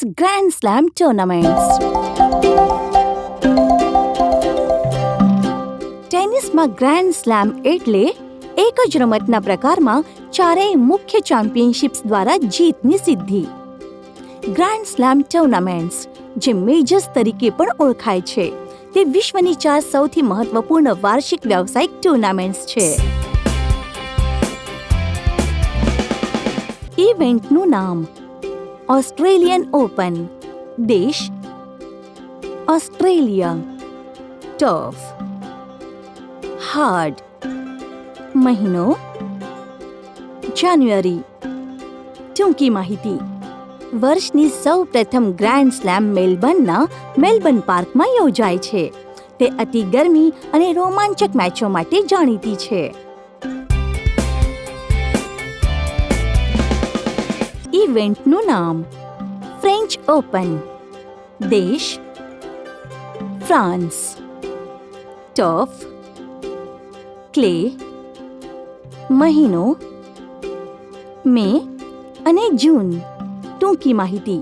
Grand Slam tournaments. ટેનિસમાં grand slam એટલે એક જ રમતના પ્રકારમાં ચારેય મુખ્ય ચેમ્પિયનશિપ્સ દ્વારા જીતની સિદ્ધિ. ગ્રાન્ડ સ્લેમ ટુર્નામેન્ટ્સ, જે મેજર્સ તરીકે પણ ઓળખાય છે, તે વિશ્વની 4 સૌથી મહત્વપૂર્ણ વાર્ષિક વ્યાવસાયિક ટુર્નામેન્ટ્સ છે. ઇવેન્ટનું નામ: ઓસ્ટ્રેલિયન ઓપન. દેશ: ઓસ્ટ્રેલિયા. Turf: hard. મહિનો: જાન્યુઆરી. ટૂંકી માહિતી: વર્ષની સૌપ્રથમ ગ્રાન્ડ સ્લેમ મેલબર્નના મેલબર્ન પાર્કમાં યોજાય છે. તે અતિ ગરમી અને રોમાંચક મેચો માટે જાણીતી છે. ઇવેન્ટનું નામ: ફ્રેન્ચ ઓપન. દેશ: ફ્રાન્સ. Turf: clay. મહિનો: મે અને જૂન. ટૂંકી માહિતી: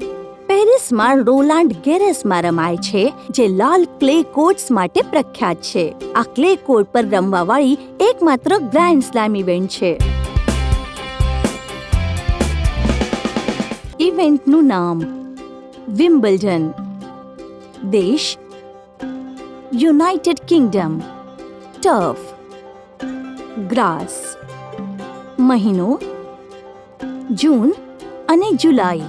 પેરિસમાં રોલાન્ડ ગેરેસમાં રમાય છે, જે લાલ ક્લે કોર્ટ્સ માટે પ્રખ્યાત છે. આ ક્લે કોર્ટ પર રમવાવાળી એકમાત્ર ગ્રાન્ડ સ્લેમ ઇવેન્ટ છે. ઇવેન્ટનું નામ: વિમ્બલ્ડન. દેશ: યુનાઇટેડ કિંગડમ. Turf: grass. મહિનો: જૂન અને જુલાઈ.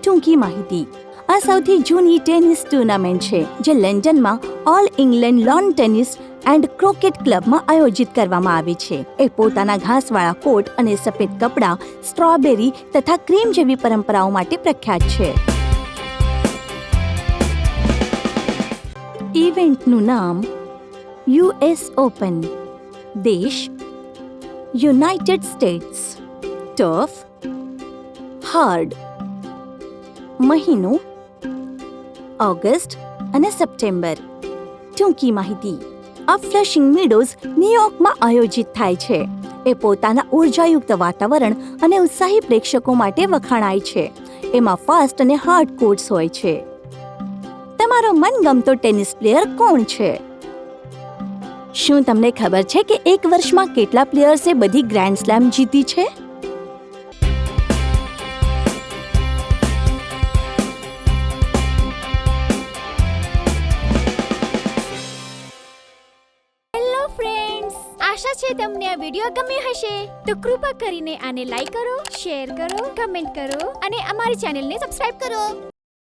ટૂંકી માહિતી: આ સૌથી જૂની ટેનિસ ટુર્નામેન્ટ છે, જે લંડનમાં all England lawn tennis and cricket ક્લબમાં આયોજિત કરવામાં આવે છે. એ પોતાના ઘાસવાળા કોર્ટ અને સફેદ કપડાં, સ્ટ્રોબેરી તથા ક્રીમ જેવી પરંપરાઓ માટે પ્રખ્યાત છે. ઇવેન્ટનું નામ: યુએસ ઓપન. દેશ: યુનાઇટેડ સ્ટેટ્સ. Turf: hard. મહિનો: ઓગસ્ટ અને સપ્ટેમ્બર. ટૂંકી માહિતી: આ ફ્લશિંગ મીડોઝ ન્યૂયોર્કમાં આયોજિત થાય છે. એ પોતાના ઉર્જાયુક્ત વાતાવરણ અને ઉત્સાહી પ્રેક્ષકો માટે વખાણાય છે. એમાં ફાસ્ટ અને હાર્ડ કોર્ટ્સ હોય છે. તમારો મનગમતો ટેનિસ પ્લેયર કોણ છે? શું તમને ખબર છે કે એક વર્ષમાં કેટલા પ્લેયર્સે બધી ગ્રાન્ડ સ્લેમ જીતી છે? આશા છે તમને આ વિડીયો ગમ્યો હશે. તો કૃપા કરીને આને લાઈક કરો, શેર કરો, કમેન્ટ કરો અને અમારી ચેનલને સબસ્ક્રાઇબ કરો.